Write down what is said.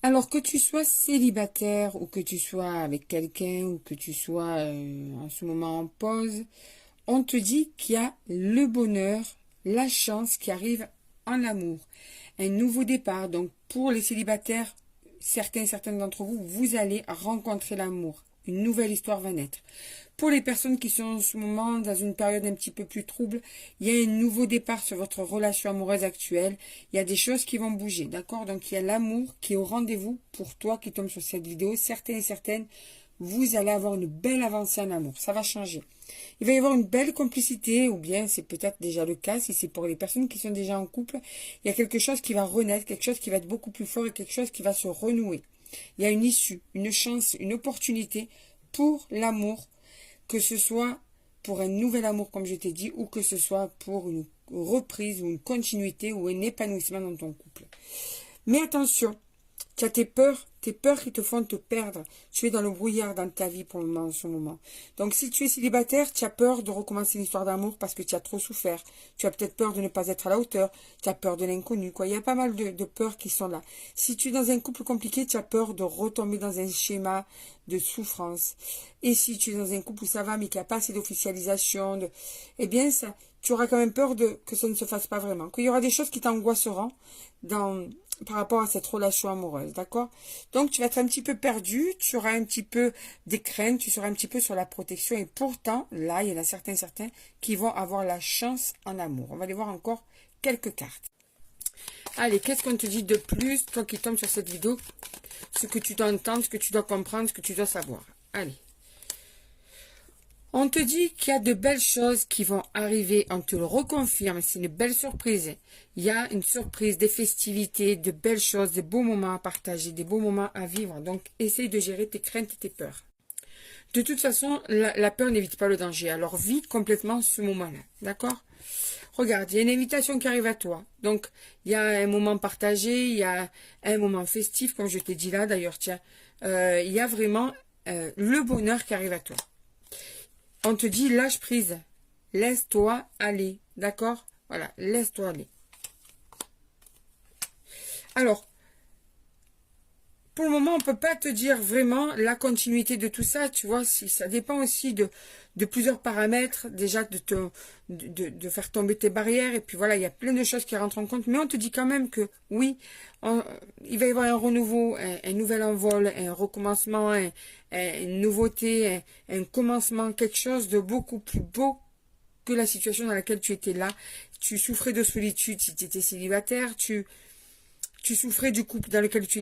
Alors que tu sois célibataire ou que tu sois avec quelqu'un ou que tu sois en ce moment en pause, on te dit qu'il y a le bonheur, la chance qui arrive en amour. Un nouveau départ. Donc pour les célibataires, certains d'entre vous, vous allez rencontrer l'amour. Une nouvelle histoire va naître. Pour les personnes qui sont en ce moment dans une période un petit peu plus trouble, il y a un nouveau départ sur votre relation amoureuse actuelle. Il y a des choses qui vont bouger, d'accord? Donc il y a l'amour qui est au rendez-vous pour toi qui tombe sur cette vidéo. Certains et certaines, vous allez avoir une belle avancée en amour. Ça va changer. Il va y avoir une belle complicité, ou bien c'est peut-être déjà le cas, si c'est pour les personnes qui sont déjà en couple, il y a quelque chose qui va renaître, quelque chose qui va être beaucoup plus fort et quelque chose qui va se renouer. Il y a une issue, une chance, une opportunité pour l'amour, que ce soit pour un nouvel amour, comme je t'ai dit, ou que ce soit pour une reprise ou une continuité ou un épanouissement dans ton couple. Mais attention, tu as tes peurs qui te font te perdre. Tu es dans le brouillard dans ta vie pour le moment, en ce moment. Donc, si tu es célibataire, tu as peur de recommencer une histoire d'amour parce que tu as trop souffert. Tu as peut-être peur de ne pas être à la hauteur. Tu as peur de l'inconnu, quoi. Il y a pas mal de peurs qui sont là. Si tu es dans un couple compliqué, tu as peur de retomber dans un schéma de souffrance. Et si tu es dans un couple où ça va, mais qu'il n'y a pas assez d'officialisation, eh bien, ça, tu auras quand même peur que ça ne se fasse pas vraiment. Qu'il y aura des choses qui t'angoisseront par rapport à cette relation amoureuse, d'accord? Donc, tu vas être un petit peu perdu, tu auras un petit peu des craintes, tu seras un petit peu sur la protection. Et pourtant, là, il y en a certains qui vont avoir la chance en amour. On va aller voir encore quelques cartes. Allez, qu'est-ce qu'on te dit de plus, toi qui tombes sur cette vidéo? Ce que tu dois entendre, ce que tu dois comprendre, ce que tu dois savoir. Allez. On te dit qu'il y a de belles choses qui vont arriver, on te le reconfirme, c'est une belle surprise. Il y a une surprise, des festivités, de belles choses, des beaux moments à partager, des beaux moments à vivre. Donc, essaye de gérer tes craintes et tes peurs. De toute façon, la peur n'évite pas le danger. Alors, vis complètement ce moment-là. D'accord? Regarde, il y a une invitation qui arrive à toi. Donc, il y a un moment partagé, il y a un moment festif, comme je t'ai dit là, d'ailleurs, tiens. Il y a vraiment le bonheur qui arrive à toi. On te dit lâche prise, laisse-toi aller, d'accord? Voilà, laisse-toi aller. Alors, pour le moment, on ne peut pas te dire vraiment la continuité de tout ça, tu vois, si ça dépend aussi de plusieurs paramètres, déjà de faire tomber tes barrières, et puis voilà, il y a plein de choses qui rentrent en compte, mais on te dit quand même que oui, il va y avoir un renouveau, un nouvel envol, un recommencement, une nouveauté, un commencement, quelque chose de beaucoup plus beau que la situation dans laquelle tu étais là. Tu souffrais de solitude si tu étais célibataire, tu souffrais du couple dans lequel tu